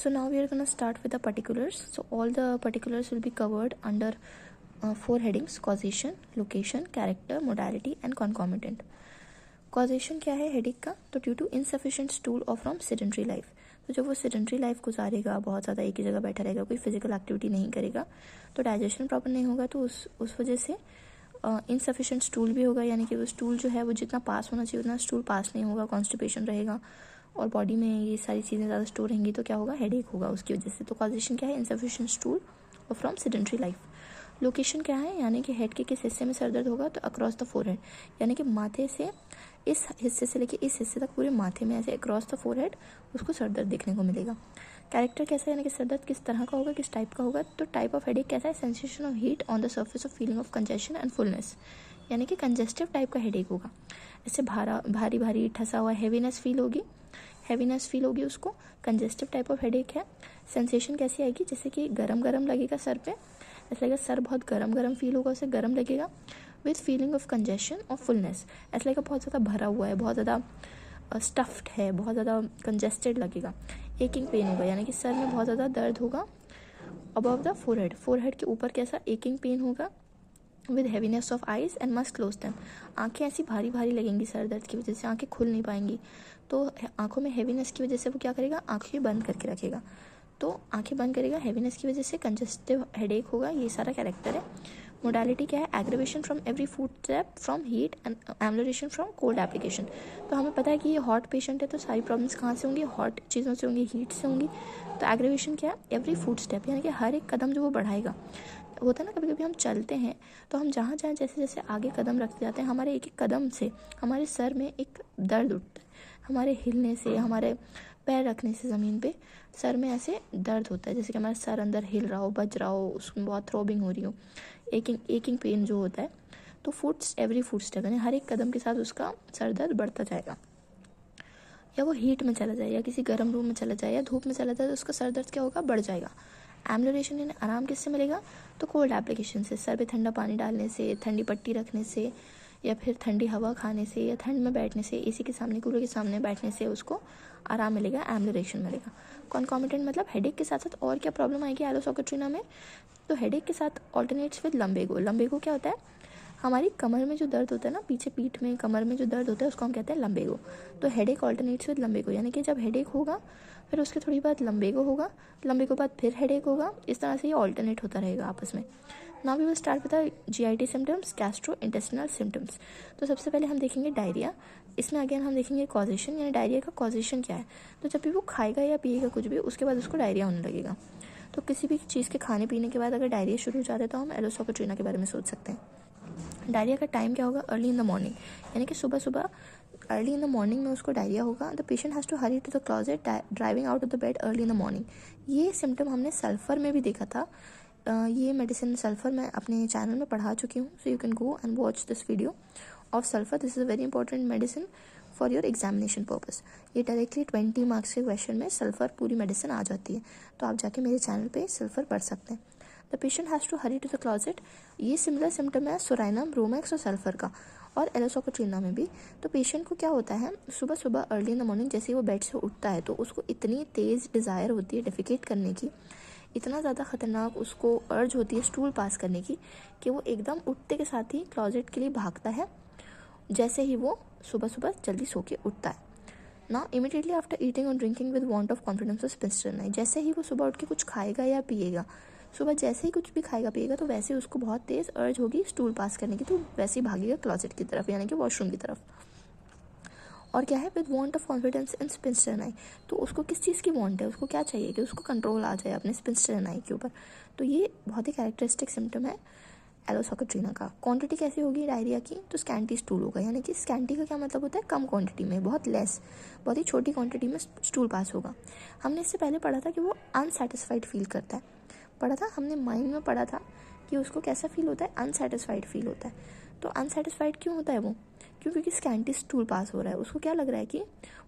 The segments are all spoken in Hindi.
So now we are going to start with the particulars. So all the particulars will be covered under 4 headings: causation, location, character, modality and concomitant. Causation क्या है हेडेक का? तो ड्यू टू इनसफिशिएंट स्टूल और फ्रॉम सेडेंट्री लाइफ. तो जब वो सेडेंट्री लाइफ गुजारेगा, बहुत ज़्यादा एक ही जगह बैठा रहेगा, कोई फिजिकल एक्टिविटी नहीं करेगा, तो डाइजेशन प्रॉपर नहीं होगा, तो उस वजह से इनसफिशिएंट स्टूल भी होगा, यानी कि वो स्टूल जो है वो जितना पास होना चाहिए उतना स्टूल पास नहीं होगा, कॉन्स्टिपेशन रहेगा और बॉडी में ये सारी चीज़ें ज़्यादा स्टोर रहेंगी, तो क्या होगा, हेडेक होगा उसकी वजह से. तो कॉजेशन क्या है? इनसफिशिएंट स्टूल और फ्रॉम सेडेंट्री लाइफ. लोकेशन क्या है? यानी कि हेड के किस हिस्से में सर दर्द होगा? तो अक्रॉस द फोरहेड, यानी कि माथे से इस हिस्से से लेके इस हिस्से तक पूरे माथे में ऐसे अक्रॉस द फोरहेड उसको सर दर्द देखने को मिलेगा. कैरेक्टर कैसा है? यानी कि सर दर्द किस तरह का होगा, किस टाइप का होगा? तो टाइप ऑफ हेडेक कैसा है? Sensation of heat on the surface of feeling of congestion and fullness, यानी कि कंजेस्टिव टाइप का हेडेक होगा. ऐसे भारी भारी ठसा हुआ हैवीनेस फील होगी उसको. कंजेस्टिव टाइप ऑफ हेडेक है. सेंसेशन कैसी आएगी? जैसे कि गरम लगेगा सर पे, ऐसा लगेगा सर बहुत गरम फील होगा, उसे गरम लगेगा. विथ फीलिंग ऑफ कंजेशन और फुलनेस, ऐसा लगेगा बहुत ज़्यादा भरा हुआ है, बहुत ज़्यादा स्टफ्ड है, बहुत ज़्यादा कंजेस्टेड लगेगा. एकिंग पेन होगा, यानी कि सर में बहुत ज़्यादा दर्द होगा. अबव द फोरहेड के ऊपर कैसा एकिंग पेन होगा. With heaviness of eyes and must close them, आंखें ऐसी भारी लगेंगी सर दर्द की वजह से, आंखें खुल नहीं पाएंगी. तो आंखों में हैवीनेस की वजह से वो क्या करेगा, आंखें बंद करके रखेगा. तो आंखें बंद करेगा हैवीनेस की वजह से, कंजेस्टिव हेडेक होगा. ये सारा कैरेक्टर है. मोडालिटी क्या है? Aggravation from every food step from heat and amelioration from cold application. तो हमें पता है कि ये हॉट पेशेंट है, तो सारी प्रॉब्लम्स कहाँ से होंगी? हॉट चीज़ों से होंगी, हीट से होंगी. तो एग्रेवेशन क्या है? एवरी फूड स्टेप, यानी कि हर एक कदम जो वो बढ़ाएगा. होता है ना, कभी कभी हम चलते हैं तो हम जहाँ जैसे आगे कदम रखते जाते हैं, हमारे एक कदम से हमारे सर में एक दर्द उठता है. हमारे हिलने से, हमारे पैर रखने से ज़मीन पे सर में ऐसे दर्द होता है, जैसे कि हमारा सर अंदर हिल रहा हो, बज रहा हो, उसमें बहुत थ्रोबिंग हो रही हो, एकिंग पेन जो होता है. तो एवरी फुट स्टेप, यानी हर एक कदम के साथ उसका सर दर्द बढ़ता जाएगा. या वो हीट में चला जाए, या किसी गर्म रूम में चला जाए, या धूप में चला जाए, तो उसका सर दर्द क्या होगा, बढ़ जाएगा. एम्लोरेशन यानी आराम किससे मिलेगा? तो कोल्ड एप्लीकेशन से, सर पे ठंडा पानी डालने से, ठंडी पट्टी रखने से, या फिर ठंडी हवा खाने से, या ठंड में बैठने से, एसी के सामने, कूलर के सामने बैठने से उसको आराम मिलेगा, एम्लोरेशन मिलेगा. कॉन्कॉमिटेंट मतलब हेडेक के साथ साथ और क्या प्रॉब्लम आएगी एलोसोकेट्रिना में? तो हेडेक के साथ ऑल्टरनेट्स विद लंबेगो. लंबेगो क्या होता है? हमारी कमर में जो दर्द होता है ना, पीछे पीठ में, कमर में जो दर्द होता है उसको हम कहते हैं लंबेगो. तो हेडेक ऑल्टरनेट्स विद लंबेगो, यानी कि जब हेडेक होगा फिर उसके थोड़ी बाद लंबेगो होगा, लंबेगो बाद फिर हेडेक होगा. इस तरह से ये ऑल्टरनेट होता रहेगा आपस में. Now we will start with the GIT symptoms, gastrointestinal symptoms. तो सबसे पहले हम देखेंगे डायरिया. इसमें अगेन हम देखेंगे कॉजेशन, यानी डायरिया का कॉजेशन क्या है. तो जब भी वो खाएगा या पिएगा कुछ भी, उसके बाद उसको डायरिया होने लगेगा. तो किसी भी चीज़ के खाने पीने के बाद अगर डायरिया शुरू हो जाता है तो हम एलोसोकेट्रिना के बारे में सोच सकते हैं. डायरिया का टाइम क्या होगा? अर्ली इन द मॉर्निंग, यानी कि सुबह अर्ली इन द मॉर्निंग में उसको डायरिया होगा. The patient has to hurry to the closet, driving out of the bed early in the morning. ये सिम्टम हमने सल्फर में भी देखा था. ये मेडिसिन सल्फर मैं अपने चैनल में पढ़ा चुकी हूँ, सो you can go and watch this video of sulphur. This is a very important medicine for your examination purpose. ये डायरेक्टली 20 मार्क्स के क्वेश्चन में सल्फर पूरी मेडिसिन आ जाती है, तो आप जाके मेरे चैनल पे सल्फर पढ़ सकते हैं. The patient has to hurry to the closet. ये सिमिलर सिम्टम है सोराइनम, ब्रोमैक्स और सल्फर का, और एलोसोकेट्रिना में भी. तो पेशेंट को क्या होता है, सुबह अर्ली इन द मॉर्निंग जैसे ही वो बेड से उठता है तो उसको इतनी तेज़ डिज़ायर होती है डिफिकेट करने की, इतना ज़्यादा ख़तरनाक उसको अर्ज होती है स्टूल पास करने की, कि वो एकदम उठते के साथ ही क्लोजेट के लिए भागता है, जैसे ही वो सुबह जल्दी सो के उठता है. ना इमीडिएटली आफ्टर ईटिंग और drinking with want of confidence और स्पिंस्टर, जैसे ही वो सुबह उठ के कुछ खाएगा या पिएगा, सुबह जैसे ही कुछ भी खाएगा पिएगा, तो वैसे उसको बहुत तेज़ अर्ज होगी स्टूल पास करने की, तो वैसे ही भागेगा क्लोजेट की तरफ, यानी कि वॉशरूम की तरफ. और क्या है? With want of confidence in sphincter, तो उसको किस चीज़ की वांट है, उसको क्या चाहिए कि उसको कंट्रोल आ जाए अपने स्पिंस्टर के ऊपर. तो ये बहुत ही कैरेक्टरिस्टिक सिम्टम है एलोसोकेट्रिना का. क्वांटिटी कैसी होगी डायरिया की? तो स्कैंटी स्टूल होगा, यानी कि स्कैंटी का क्या मतलब होता है? कम क्वांटिटी में, बहुत ही छोटी क्वांटिटी में स्टूल पास होगा. हमने इससे पहले पढ़ा था कि वो अनसेटिस्फाइड फील करता है. पढ़ा था हमने, माइंड में पढ़ा था कि उसको कैसा फील होता है? अनसेटिस्फाइड फील होता है. तो अनसेटिस्फाइड क्यों होता है वो? क्योंकि स्कैंटी स्टूल पास हो रहा है. उसको क्या लग रहा है कि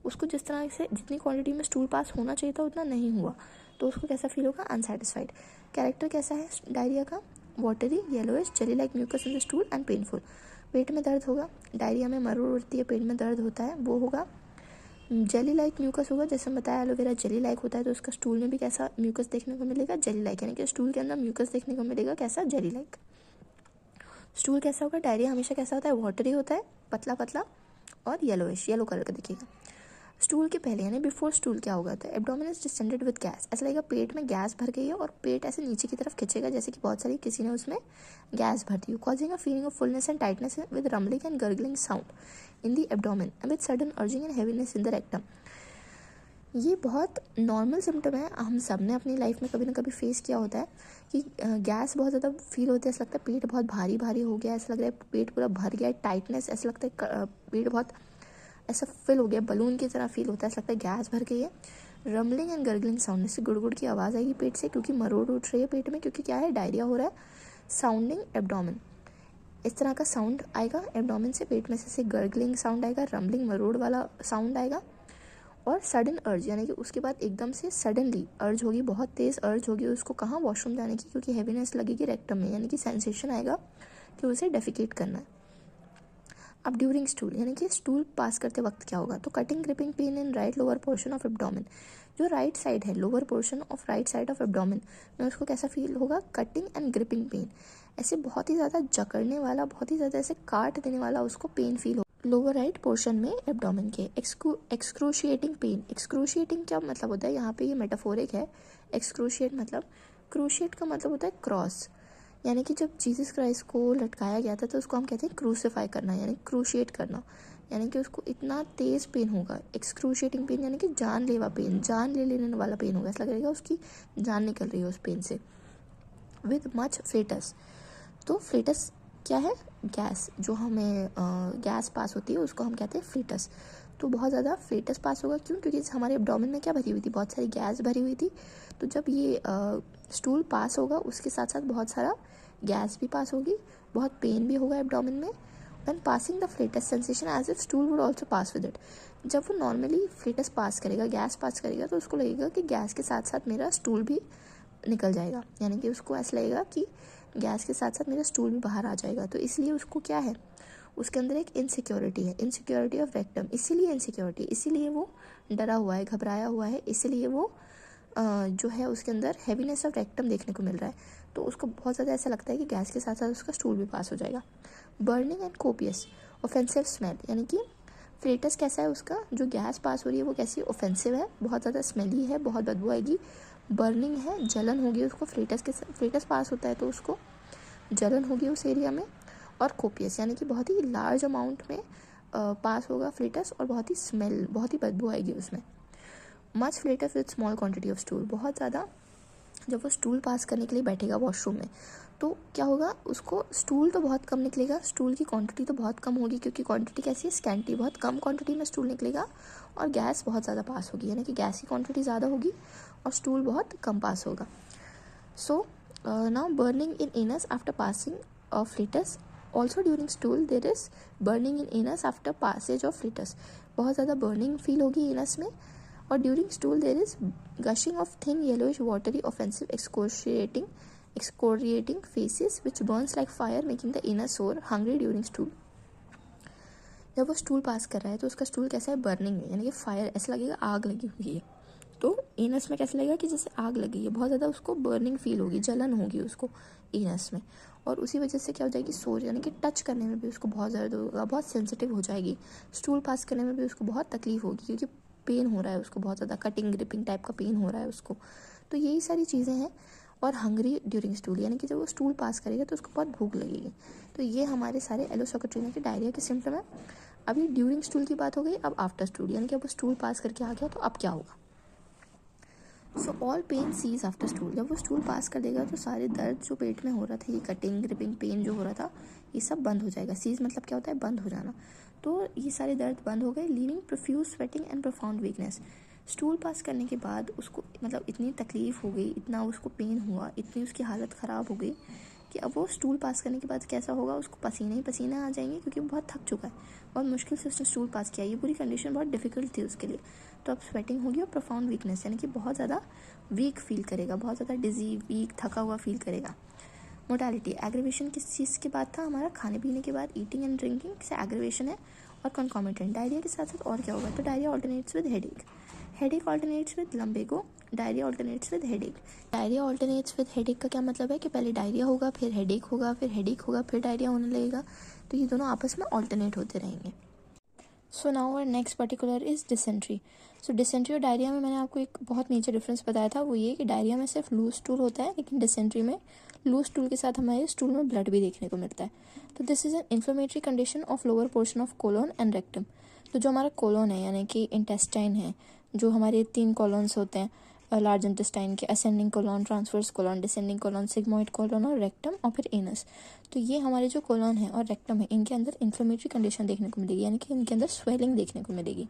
उसको जिस तरह से जितनी क्वांटिटी में स्टूल पास होना चाहिए था उतना नहीं हुआ, तो उसको कैसा फील होगा? अनसेटिस्फाइड. कैरेक्टर कैसा है डायरिया का? Watery, yellowish, jelly like mucus in the stool and painful. पेट में दर्द होगा, डायरिया में मरोड़ उड़ती है, पेट में दर्द होता है, वो होगा. जेली लाइक म्यूकस होगा, जैसे हम बताया एलोवेरा जेली लाइक होता है, तो उसका स्टूल में भी कैसा म्यूकस देखने को मिलेगा, जेली लाइक, यानी कि स्टूल के अंदर म्यूकस देखने को मिलेगा कैसा, जेली लाइक। स्टूल कैसा होगा, डायरिया हमेशा कैसा होता है, वाटरी होता है, पतला पतला और येलोइश, येलो कलर का दिखेगा। स्टूल के पहले यानी बिफोर स्टूल क्या होगा, तो abdomen is distended with gas, ऐसा लगेगा पेट में गैस भर गई है और पेट ऐसे नीचे की तरफ खिंचेगा जैसे कि बहुत सारी किसी ने उसमें गैस भर दी हो, causing a feeling of fullness and tightness with rumbling and gargling sound in the abdomen and with sudden urging and heaviness in the rectum. ये बहुत नॉर्मल सिम्टम है, हम सब ने अपनी लाइफ में कभी ना कभी फेस किया होता है कि गैस बहुत ज़्यादा फील होता है, ऐसा लगता है पेट बहुत भारी भारी हो गया, ऐसा लग रहा है पेट पूरा भर गया है, टाइटनेस, ऐसा लगता है पेट बहुत ऐसा फिल हो गया, बलून की तरह फील होता है, ऐसा लगता है गैस भर गई है। रम्बलिंग एंड गर्गलिंग साउंड, इससे गुड़गुड़ की आवाज़ आएगी पेट से, क्योंकि मरोड़ उठ रही है पेट में, क्योंकि क्या है, डायरिया हो रहा है। साउंडिंग एब्डोमेन, इस तरह का साउंड आएगा एब्डोमेन से, पेट में से गर्गलिंग साउंड आएगा, रम्बलिंग मरोड़ वाला साउंड आएगा। और सडन अर्ज, यानी कि उसके बाद एकदम से सडनली अर्ज होगी, बहुत तेज़ अर्ज होगी उसको, कहाँ, वॉशरूम जाने की, क्योंकि हैवीनेस लगेगी रेक्टम में, यानी कि सेंसेशन आएगा कि उसे डेफिकेट करना है। अब ड्यूरिंग स्टूल, यानी कि स्टूल पास करते वक्त क्या होगा, तो cutting gripping pain in right lower portion of abdomen, जो राइट साइड है, lower portion of right side of abdomen में उसको कैसा फील होगा, कटिंग एंड ग्रिपिंग पेन, ऐसे बहुत ही ज़्यादा जकड़ने वाला, बहुत ही ज़्यादा ऐसे काट देने वाला उसको पेन फील होगा लोअर राइट पोर्शन में एब्डोमेन के। एक्सक्रूशिएटिंग पेन, एक्सक्रूशिएटिंग क्या मतलब होता है, यहाँ पे ये मेटाफोरिक है। एक्सक्रूशिएट मतलब, क्रूशिएट का मतलब होता है क्रॉस, यानी कि जब जीसस क्राइस्ट को लटकाया गया था तो उसको हम कहते हैं क्रूसीफाई करना, यानी क्रूशिएट करना, यानी कि उसको इतना तेज़ पेन होगा। एक्सक्रूशिएटिंग पेन यानी कि जानलेवा पेन, जान ले लेने वाला पेन होगा, ऐसा लगेगा उसकी जान निकल रही है उस पेन से। विद मच फ्लेटस, तो फ्लेटस क्या है, गैस, जो हमें गैस पास होती है उसको हम कहते हैं फ्लेटस। तो बहुत ज़्यादा फ्लेटस पास होगा, क्यों, क्योंकि हमारे एब्डोमेन में क्या भरी हुई थी, बहुत सारी गैस भरी हुई थी। तो जब ये स्टूल पास होगा उसके साथ साथ बहुत सारा गैस भी पास होगी, बहुत पेन भी होगा एब्डोमेन में। When passing the flatus sensation as if stool would also pass with it, जब वो नॉर्मली फ्लेटस पास करेगा, गैस पास करेगा, तो उसको लगेगा कि गैस के साथ साथ मेरा स्टूल भी निकल जाएगा, यानी कि उसको ऐसा लगेगा कि गैस के साथ साथ मेरा स्टूल भी बाहर आ जाएगा। तो इसलिए उसको क्या है, उसके अंदर एक इनसिक्योरिटी है, इनसिक्योरिटी ऑफ रेक्टम, इसीलिए इनसिक्योरिटी, इसीलिए वो डरा हुआ है, घबराया हुआ है, इसीलिए वो जो है उसके अंदर हैवीनेस ऑफ रेक्टम देखने को मिल रहा है। तो उसको बहुत ज़्यादा ऐसा लगता है कि गैस के साथ साथ उसका स्टूल भी पास हो जाएगा। Burning and copious offensive smell, यानी कि फ्लेटस कैसा है उसका, जो गैस पास हो रही है वो कैसी ऑफेंसिव है, बहुत ज़्यादा स्मेली है, बहुत बदबू आएगी। बर्निंग है, जलन होगी उसको, फ्लेटस पास होता है तो उसको जलन होगी उस एरिया में। और कोपियस यानी कि बहुत ही लार्ज अमाउंट में पास होगा फ्लेटस, और बहुत ही स्मेल, बहुत ही बदबू आएगी उसमें। Much flatus with small quantity of stool, बहुत ज़्यादा जब वो स्टूल पास करने के लिए बैठेगा वॉशरूम में, तो क्या होगा, उसको स्टूल तो बहुत कम निकलेगा, स्टूल की क्वांटिटी तो बहुत कम होगी, क्योंकि क्वांटिटी कैसी है, स्कैंटी, बहुत कम क्वांटिटी में स्टूल निकलेगा, और गैस बहुत ज़्यादा पास होगी, यानी कि गैस की क्वांटिटी ज़्यादा होगी और स्टूल बहुत कम पास होगा। So now burning in anus after passing of flatus, also during stool there is burning in anus after passage of flatus, बहुत ज़्यादा बर्निंग फील होगी एनस में। और during stool there is gushing of thin yellowish watery offensive excoriating faces which burns like fire making the inner sore hungry during stool। जब वो स्टूल पास कर रहा है तो उसका स्टूल कैसा है, बर्निंग है, यानी कि फायर, ऐसा लगेगा आग लगी हुई है। तो एनस में कैसा लगेगा कि जैसे आग लगी है, बहुत ज़्यादा उसको बर्निंग फील होगी, जलन होगी उसको एनस में, और उसी वजह से क्या हो जाएगी, सोर, यानी कि टच करने में भी उसको बहुत दर्द होगा, बहुत सेंसिटिव हो जाएगी। स्टूल पास करने में भी उसको बहुत तकलीफ होगी, क्योंकि पेन हो रहा है उसको, बहुत ज़्यादा कटिंग ग्रिपिंग टाइप का पेन हो रहा है उसको। तो यही सारी चीज़ें हैं। और हंग्री ड्यूरिंग स्टूल, यानी कि जब वो स्टूल पास करेगा तो उसको बहुत भूख लगेगी। तो ये हमारे सारे एलोसोकेट्रीना के डायरिया के सिम्टम है। अभी ड्यूरिंग स्टूल की बात हो गई, अब आफ्टर स्टूल, यानी कि अब वो स्टूल पास करके आ गया तो अब क्या होगा। So all pain cease after stool, जब वो स्टूल पास कर देगा तो सारे दर्द जो पेट में हो रहा था, ये कटिंग ग्रिपिंग पेन जो हो रहा था, ये सब बंद हो जाएगा। सीज मतलब क्या होता है, बंद हो जाना। तो ये सारे दर्द बंद हो गए, leaving profuse sweating and profound weakness. Stool pass करने के बाद उसको मतलब इतनी तकलीफ हो गई, इतना उसको पेन हुआ, इतनी उसकी हालत ख़राब हो गई कि अब वो स्टूल पास करने के बाद कैसा होगा, उसको पसीने ही पसीने आ जाएंगे, क्योंकि वो बहुत थक चुका है, बहुत मुश्किल से उसने स्टूल पास किया, ये पूरी कंडीशन बहुत डिफिकल्ट थी उसके लिए। तो अब स्वेटिंग होगी और प्रोफाउंड वीकनेस, यानी कि बहुत ज़्यादा वीक फील करेगा, बहुत ज़्यादा डिजी, वीक, थका हुआ फील करेगा। मोटालिटी, एग्रीवेशन किस चीज़ के बाद था हमारा, खाने पीने के बाद, ईटिंग एंड ड्रिंकिंग से एग्रीवेशन है, और कॉन्कॉमिटेंट। डायरिया के साथ साथ और क्या होगा, तो diarrhoea alternates with headache, headache alternates with लम्बेगो, diarrhoea alternates with headache. Diarrhoea alternates with headache का क्या मतलब है कि पहले डायरिया होगा, फिर हेडेक होगा, फिर हेडेक होगा, फिर डायरिया होने लगेगा, तो ये दोनों आपस में ऑल्टरनेट होते रहेंगे। So now our next particular is dysentery. So dysentery और डायरिया में मैंने आपको एक बहुत मेजर डिफरेंस बताया था, वो ये कि डायरिया में सिर्फ लूज स्टूल होता है, लेकिन डिसेंट्री में लूज स्टूल के साथ हमारे स्टूल में ब्लड भी देखने को मिलता है। तो this is an inflammatory condition of lower portion of colon and rectum. तो जो हमारा कोलोन है यानी कि इंटेस्टाइन है, जो हमारे 3 कॉलोन्स होते हैं लार्ज इंटेस्टाइन के, ascending colon, transverse colon, descending colon, sigmoid colon और रेक्टम और फिर एनस। तो ये हमारे जो कोलोन है और रेक्टम है, इनके अंदर इन्फ्लेमेटरी कंडीशन देखने को मिलेगी, यानी कि इनके अंदर स्वेलिंग देखने को मिलेगी।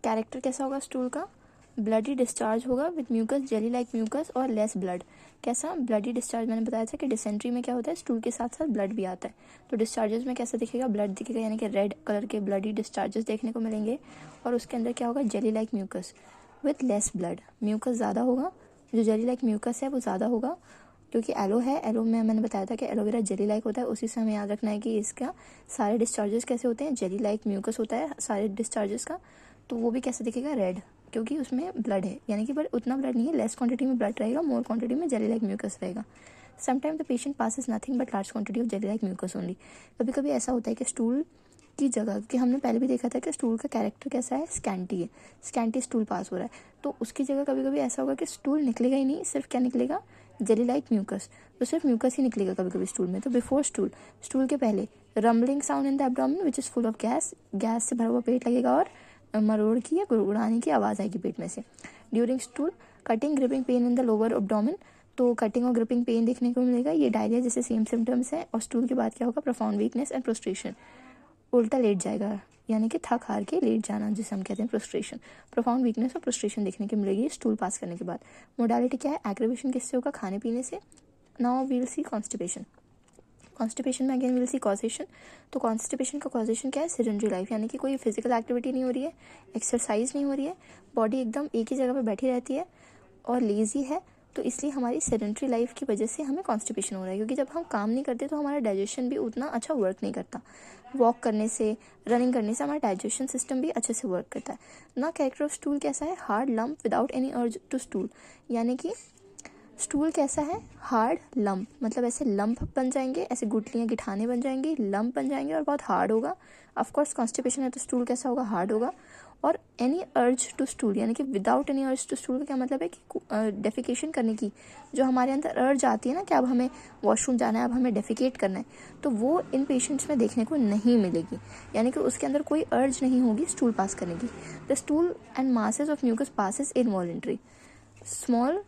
कैरेक्टर कैसा होगा स्टूल का, ब्लडी डिस्चार्ज होगा with mucus, jelly like mucus और लेस ब्लड। कैसा ब्लडी डिस्चार्ज, मैंने बताया था कि डिसेंट्री में क्या होता है, स्टूल के साथ साथ ब्लड भी आता है। तो डिस्चार्जेस में कैसा दिखेगा, ब्लड दिखेगा, यानी कि रेड कलर के ब्लडी डिस्चार्जेस देखने को मिलेंगे। और उसके अंदर क्या होगा, jelly like mucus with less blood. Mucus ज़्यादा होगा, जो जेली लाइक म्यूकस है वो ज़्यादा होगा, क्योंकि एलो है, एलो में मैंने बताया था कि एलोवेरा जेली लाइक होता है। उसी से हमें याद रखना है कि इसका सारे डिस्चार्जेस कैसे होते हैं, जेली लाइक म्यूकस होता है सारे डिस्चार्जेस का। तो वो भी कैसे दिखेगा, रेड, क्योंकि उसमें ब्लड है, यानी कि बट उतना ब्लड नहीं है, लेस क्वांटिटी में ब्लड रहेगा, मोर क्वांटिटी में जेली लाइक म्यूकस रहेगा। Sometime the patient passes nothing but large quantity of jelly like mucus only. कभी कभी ऐसा होता है कि स्टूल की जगह, कि हमने पहले भी देखा था कि स्टूल का कैरेक्टर कैसा है, स्कैंटी है, स्कैंटी स्टूल पास हो रहा है, तो उसकी जगह कभी कभी ऐसा होगा कि स्टूल निकलेगा ही नहीं, सिर्फ क्या निकलेगा, जेली लाइक म्यूकस, तो सिर्फ म्यूकस ही निकलेगा कभी कभी स्टूल में। तो बिफोर स्टूल, स्टूल के पहले rumbling sound in the abdomen which is full of gas, gas से भरा हुआ पेट लगेगा और मरोड़ की या गुड़गुड़ाने की आवाज़ आएगी पेट में से। During stool, cutting gripping pain in the lower abdomen, तो कटिंग और ग्रिपिंग पेन देखने को मिलेगा, ये डायरिया जैसे सेम सिम्टम्स है। और स्टूल के बाद क्या होगा, प्रोफाउंड वीकनेस एंड प्रोस्ट्रेशन, उल्टा लेट जाएगा, यानी कि थक हार के लेट जाना, जिसे हम कहते हैं प्रोस्ट्रेशन। प्रोफाउंड वीकनेस और प्रोस्ट्रेशन देखने को मिलेगी स्टूल पास करने के बाद। मोडालिटी क्या है, एग्रीवेशन किससे होगा, खाने पीने से। नाउ वील सी कॉन्स्टिपेशन। कॉन्स्टिपेशन में अगेन विल सी कॉजेशन। तो कॉन्स्टिपेशन का कॉजेशन क्या है, सेडेंटरी लाइफ, यानी कि कोई फिजिकल एक्टिविटी नहीं हो रही है, एक्सरसाइज नहीं हो रही है, बॉडी एकदम एक ही जगह पे बैठी रहती है और लेजी है, तो इसलिए हमारी सेडेंटरी लाइफ की वजह से हमें कॉन्स्टिपेशन हो रहा है। क्योंकि जब हम काम नहीं करते तो हमारा डाइजेशन भी उतना अच्छा वर्क नहीं करता। वॉक करने से, रनिंग करने से हमारा डाइजेशन सिस्टम भी अच्छे से वर्क करता है ना। कैरेक्टर ऑफ स्टूल कैसा है, hard lump without any urge to stool, यानी कि स्टूल कैसा है, हार्ड लंप, मतलब ऐसे लंप बन जाएंगे, ऐसे गुठलियाँ गिठाने बन जाएंगी, लंप बन जाएंगे और बहुत हार्ड होगा। ऑफकोर्स कॉन्स्टिपेशन है तो स्टूल कैसा होगा, हार्ड होगा। और एनी अर्ज टू स्टूल, यानी कि without any urge to stool का क्या मतलब है कि डेफिकेशन करने की जो हमारे अंदर अर्ज आती है ना, कि अब हमें वॉशरूम जाना है, अब हमें डेफिकेट करना है, तो वो इन पेशेंट्स में देखने को नहीं मिलेगी, यानी कि उसके अंदर कोई अर्ज नहीं होगी स्टूल पास करने की। The stool and masses of mucus passes involuntary. Small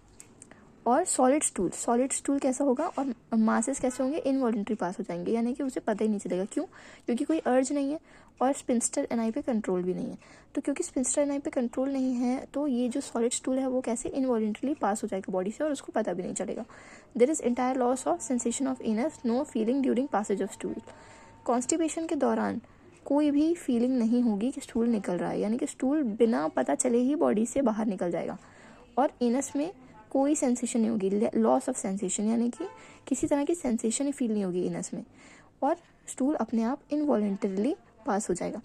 और सॉलिड स्टूल, सॉलिड स्टूल कैसा होगा और मासेस कैसे होंगे, इनवॉलेंट्री पास हो जाएंगे, यानी कि उसे पता ही नहीं चलेगा। क्यों, क्योंकि कोई अर्ज नहीं है और स्पिंस्टर एनआई पे कंट्रोल भी नहीं है। तो क्योंकि स्पिंस्टर एनआई पे कंट्रोल नहीं है, तो ये जो सॉलिड स्टूल है वो कैसे इनवॉलेंट्रीली पास हो जाएगा बॉडी से और उसको पता भी नहीं चलेगा। There is entire loss of sensation of anus, no feeling during passage of stool. Constipation के दौरान कोई भी फीलिंग नहीं होगी कि स्टूल निकल रहा है, यानी कि स्टूल बिना पता चले ही बॉडी से बाहर निकल जाएगा। और इनस में कोई सेंसेशन नहीं होगी, लॉस ऑफ सेंसेशन, यानी कि किसी तरह की सेंसेशन ही फील नहीं होगी इनस में, और स्टूल अपने आप इनवॉलेंटरीली पास हो जाएगा।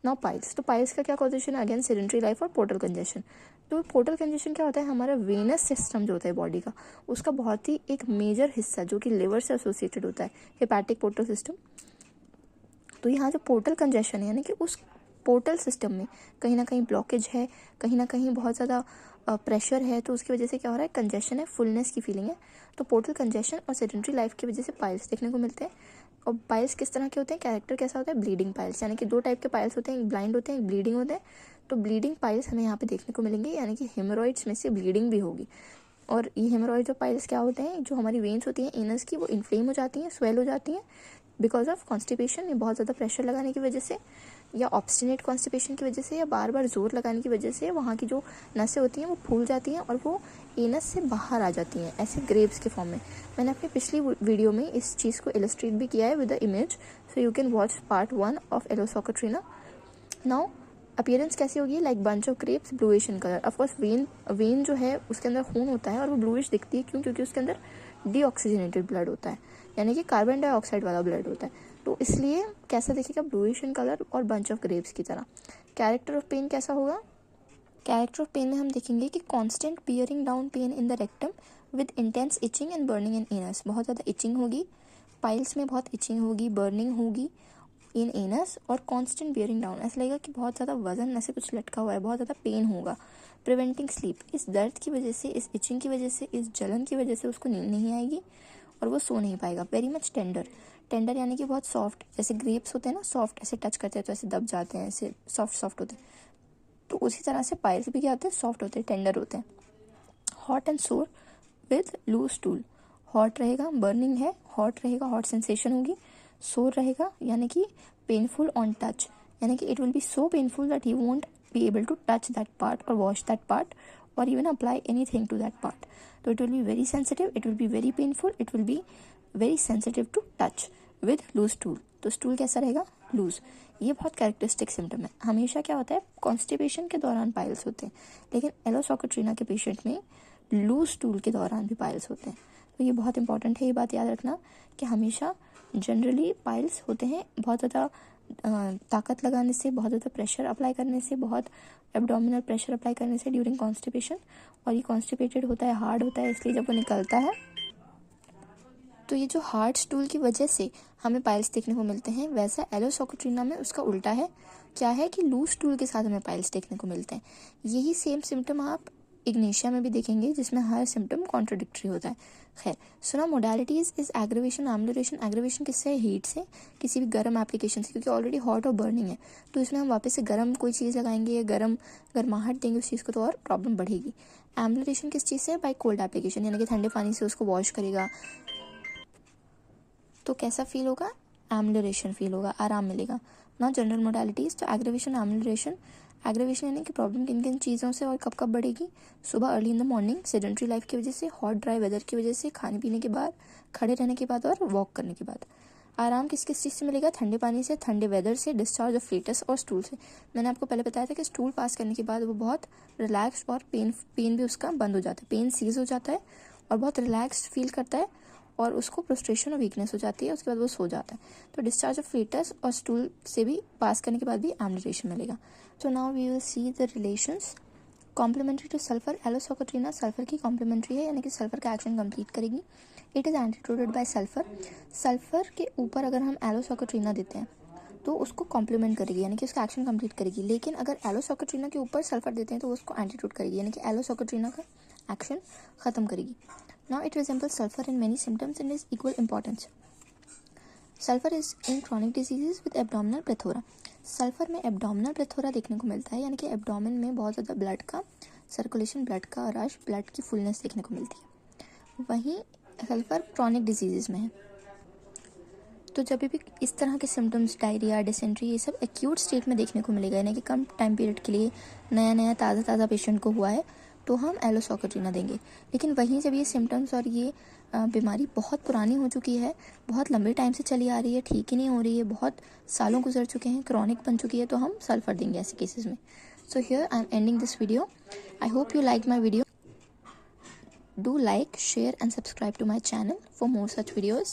नाउ पाइल्स, तो पाइल्स का क्या कॉजेशन है, अगेन सेडेंटरी लाइफ और पोर्टल कंजेशन। तो पोर्टल कंजेशन क्या होता है, हमारा वेनस सिस्टम जो होता है बॉडी का, उसका बहुत ही एक मेजर हिस्सा जो कि लिवर से एसोसिएटेड होता है, हेपेटिक पोर्टल सिस्टम। तो यहाँ जो पोर्टल कंजेशन है, यानी कि उस पोर्टल सिस्टम में कहीं ना कहीं ब्लॉकेज है, कहीं ना कहीं बहुत ज़्यादा प्रेशर है, तो उसकी वजह से क्या हो रहा है, कंजेशन है, फुलनेस की फीलिंग है। तो पोर्टल कंजेशन और सेडेंटरी लाइफ की वजह से पाइल्स देखने को मिलते हैं। और पाइल्स किस तरह के होते हैं, कैरेक्टर कैसा होता है, ब्लीडिंग पाइल्स, यानी कि 2 टाइप के पाइल्स होते हैं, एक ब्लाइंड होते हैं, एक ब्लीडिंग होते हैं। तो ब्लीडिंग पाइल्स हमें यहाँ पे देखने को मिलेंगे, यानी कि हेमोरॉइड्स में से ब्लीडिंग भी होगी। और ये हेमोरॉइड्स और पाइल्स क्या होते हैं, जो हमारी वेन्स होती हैं एनस की, वो इन्फ्लेम हो जाती हैं, स्वेल हो जाती हैं बिकॉज ऑफ कॉन्स्टिपेशन, ये बहुत ज़्यादा प्रेशर लगाने की वजह से, या ऑब्स्टिनेट कॉन्स्टिपेशन की वजह से, या बार बार जोर लगाने की वजह से वहाँ की जो नसें होती हैं वो फूल जाती हैं और वो एनस से बाहर आ जाती हैं ऐसे ग्रेव्स के फॉर्म में। मैंने अपनी पिछली वीडियो में इस चीज़ को इलस्ट्रेट भी किया है with the image, so you can watch part 1 of aloe socotrina. Now appearance कैसी होगी, like bunch of grapes, bluish in colour. Of course when जो है उसके अंदर खून होता है और वो ब्लूइश दिखती है, क्यों, क्योंकि उसके अंदर डीऑक्सीजनेटेड ब्लड होता है, यानी कि कार्बन डाइऑक्साइड वाला ब्लड होता है। तो तो इसलिए कैसा दिखेगा, ब्लूइश इन कलर और बंच ऑफ ग्रेप्स की तरह। कैरेक्टर ऑफ पेन कैसा होगा, कैरेक्टर ऑफ पेन में हम देखेंगे कि constant bearing down pain in the rectum with intense etching and burning in anus, बहुत ज़्यादा इचिंग होगी, पाइल्स में बहुत इचिंग होगी, बर्निंग होगी इन एनस, और कॉन्स्टेंट बियरिंग डाउन, ऐसा लगेगा कि बहुत ज़्यादा वजन ऐसे कुछ लटका हुआ है, बहुत ज़्यादा पेन होगा। प्रिवेंटिंग स्लीप, इस दर्द की वजह से, इस इचिंग की वजह से, इस जलन की वजह से उसको नींद नहीं आएगी और वो सो नहीं पाएगा। वेरी मच टेंडर, टेंडर यानी कि बहुत सॉफ्ट, जैसे ग्रेप्स होते हैं ना सॉफ्ट, ऐसे टच करते हैं तो ऐसे दब जाते हैं, ऐसे सॉफ्ट सॉफ्ट होते हैं, तो उसी तरह से पाइल्स भी क्या होते हैं, सॉफ्ट होते हैं, टेंडर होते हैं। हॉट एंड सोर विद लूज स्टूल, हॉट रहेगा, बर्निंग है, हॉट रहेगा, हॉट सेंसेशन होगी, सोर रहेगा यानी कि पेनफुल ऑन टच, यानी कि it will be so painful that he won't be able to touch that part और wash that part or even apply anything to that part. So it will be very sensitive, it will be very painful, it will be very sensitive to touch with loose stool. तो स्टूल कैसा रहेगा, लूज। ये बहुत कैरेक्टरिस्टिक सिम्टम है। हमेशा क्या होता है, कॉन्स्टिपेशन के दौरान पाइल्स होते हैं, लेकिन एलोसॉकोट्रीना के पेशेंट में लूज स्टूल के दौरान भी पाइल्स होते हैं। तो ये बहुत इंपॉर्टेंट है, ये बात याद रखना कि हमेशा जनरली पाइल्स होते हैं बहुत ज़्यादा ताकत लगाने से, बहुत ज़्यादा प्रेशर अप्लाई करने से, बहुत एब्डोमिनल प्रेशर अप्लाई करने से ड्यूरिंग कॉन्स्टिपेशन, और ये कॉन्स्टिपेटेड होता है, हार्ड होता है, इसलिए जब वो निकलता है तो ये जो हार्ड स्टूल की वजह से हमें पाइल्स देखने को मिलते हैं, वैसा एलोसॉकोट्रीना में उसका उल्टा है। क्या है कि लूज स्टूल के साथ हमें पाइल्स देखने को मिलते हैं। यही सेम सिम्टम आप इग्नेशिया में भी देखेंगे, जिसमें हर सिम्टम कॉन्ट्रोडिक्टरी होता है। खैर, सुना मोडालिटीज इज एग्रीवेशन, आम्लोरेशन। एग्रीवेशन किससे है, हीट से, किसी भी गर्म एप्लीकेशन से, क्योंकि ऑलरेडी हॉट और बर्निंग है, तो इसमें हम वापस से गर्म कोई चीज़ लगाएंगे या गर्माहट देंगे उस चीज़ को, तो और प्रॉब्लम बढ़ेगी। एम्लोरेशन किस चीज़ से, बाय कोल्ड एप्लीकेशन, यानी कि ठंडे पानी से उसको वॉश करेगा तो कैसा फील होगा, एम्लोरेशन फील होगा, आराम मिलेगा ना। जनरल मोडालिटीज, तो एग्रीवेशन, एम्लोरेशन। एग्रीवेशन यानी कि प्रॉब्लम किन किन चीज़ों से और कब कब बढ़ेगी, सुबह early in the morning, sedentary life की वजह से, हॉट ड्राई वेदर की वजह से, खाने पीने के बाद, खड़े रहने के बाद और वॉक करने के बाद। आराम किस किस चीज़ से मिलेगा, ठंडे पानी से, ठंडे वेदर से, डिस्चार्ज ऑफ फीटस और स्टूल से। मैंने आपको पहले बताया था कि स्टूल पास करने के बाद वो बहुत रिलैक्स और पेन भी उसका बंद हो जाता है, पेन सीज हो जाता है और बहुत रिलैक्स फील करता है और उसको प्रोस्ट्रेशन और वीकनेस हो जाती है, उसके बाद वो सो जाता है। तो डिस्चार्ज ऑफ फीटस और स्टूल से भी पास करने के बाद भी एम्लोरेशन मिलेगा। तो now we will see the relations. Complementary to sulphur, aloe socotrina sulphur की कॉम्प्लीमेंट्री है, यानी कि सल्फर का एक्शन कंप्लीट करेगी। It is antidoted by sulphur, sulphur के ऊपर अगर हम एलोसॉकोट्रीना देते हैं तो उसको कॉम्प्लीमेंट करेगी, यानी कि उसका एक्शन कंप्लीट करेगी। लेकिन अगर एलोसॉकोट्रीना के ऊपर सल्फर देते हैं तो उसको एंटीट्यूड करेगी, यानी कि एलोसॉकोट्रीना का एक्शन खत्म करेगी। Now it resembles sulfur in many symptoms and is equal importance. Sulfur is in chronic diseases with abdominal plethora. Sulphur में एब्डोमिनल प्लेथोरा देखने को मिलता है, यानी कि एब्डोमिन में बहुत ज़्यादा ब्लड का सर्कुलेशन, ब्लड का रश, ब्लड की फुलनेस देखने को मिलती है। वहीं सल्फर क्रॉनिक डिजीजेज में है। तो जब भी इस तरह के सिम्टम्स, डायरिया, डिसेंट्री, ये सब एक्यूट स्टेट में देखने को मिलेगा, यानी कि कम टाइम पीरियड के लिए नया ताज़ा पेशेंट को हुआ है, तो हम एलोसॉकोट्रीना देंगे। लेकिन वहीं जब ये सिम्टम्स और ये बीमारी बहुत पुरानी हो चुकी है, बहुत लंबे टाइम से चली आ रही है, ठीक ही नहीं हो रही है, बहुत सालों गुजर चुके हैं, क्रॉनिक बन चुकी है, तो हम सल्फर देंगे ऐसे केसेस में। So here I am ending this video. I hope you like my video. Do like, share and subscribe to my channel for more such videos.